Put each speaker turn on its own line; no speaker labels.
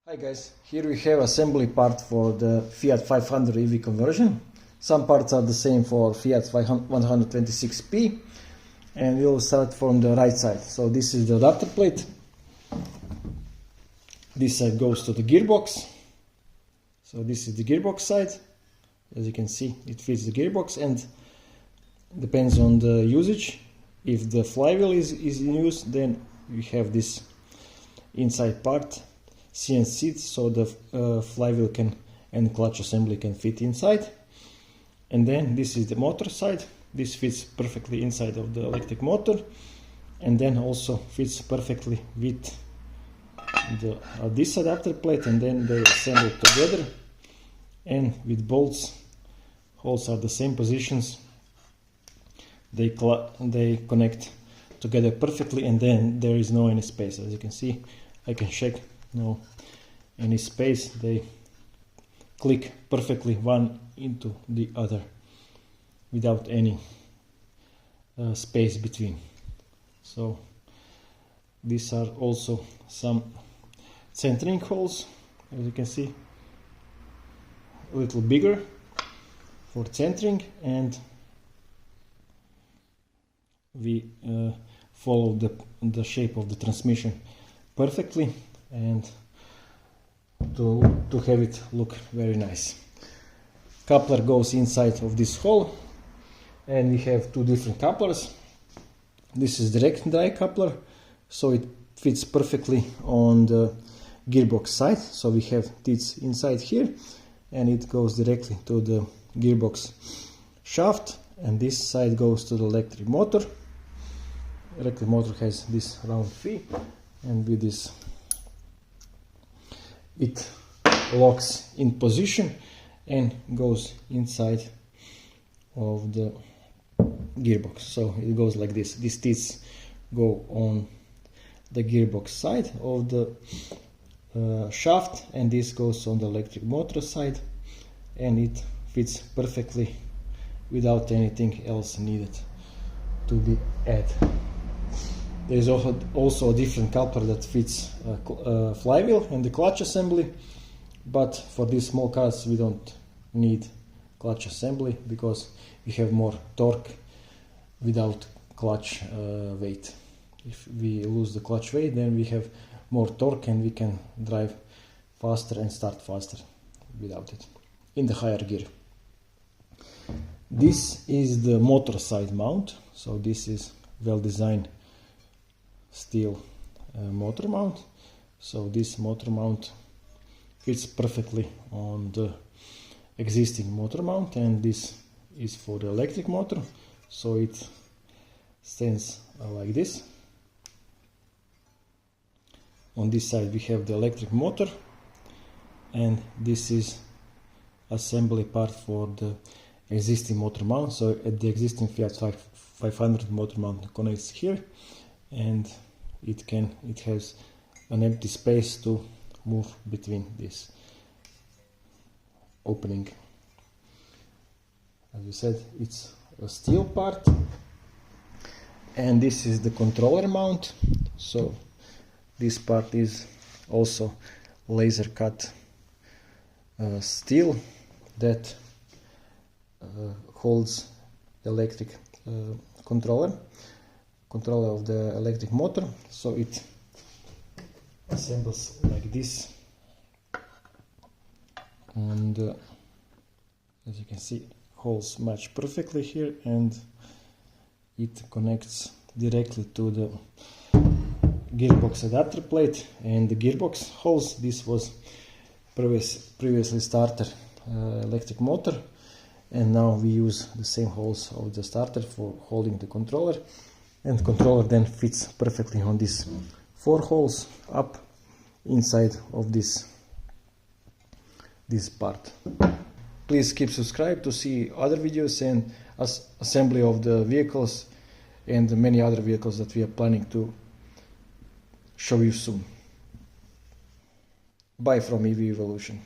Hi guys, here we have assembly part for the Fiat 500 EV conversion. Some parts are the same for Fiat 126P, and we'll start from the right side. So this is the adapter plate. This side goes to the gearbox. So this is the gearbox side. As you can see, it fits the gearbox and depends on the usage. If the flywheel is in use, then we have this inside part, CNC, so the flywheel and clutch assembly can fit inside. And then this is the motor side. This fits perfectly inside of the electric motor, and then also fits perfectly with this adapter plate, and then they assemble together. And with bolts, holes are the same positions. They connect together perfectly, and then there is no any space. As you can see, I can check. No any space. They click perfectly one into the other without any space between. So these are also some centering holes, as you can see, a little bigger for centering, and we follow the shape of the transmission perfectly, and to have it look very nice. Coupler goes inside of this hole, and we have two different couplers. This is direct drive coupler, so it fits perfectly on the gearbox side. So we have this inside here, and it goes directly to the gearbox shaft, and this side goes to the electric motor. Electric motor has this round feet, and with this it locks in position and goes inside of the gearbox. So it goes like this. These teeth go on the gearbox side of the shaft, and this goes on the electric motor side, and it fits perfectly without anything else needed to be added. There is also a different coupler that fits flywheel and the clutch assembly, but for these small cars we don't need clutch assembly because we have more torque without clutch weight. If we lose the clutch weight, then we have more torque and we can drive faster and start faster without it in the higher gear. This is the motor side mount. So this is well designed steel motor mount. So this motor mount fits perfectly on the existing motor mount, and this is for the electric motor, so it stands like this. On this side we have the electric motor, and this is assembly part for the existing motor mount. So at the existing Fiat 500 motor mount connects here, and it has an empty space to move between this opening. As we said, it's a steel part, and this is the controller mount. So this part is also laser cut steel that holds the electric controller of the electric motor. So it assembles like this, and as you can see, holes match perfectly here, and it connects directly to the gearbox adapter plate and the gearbox holes. This was previously starter electric motor, and now we use the same holes of the starter for holding the controller, and the controller then fits perfectly on these four holes up inside of this part. Please keep subscribed to see other videos and assembly of the vehicles and many other vehicles that we are planning to show you soon. Bye from EV Evolution.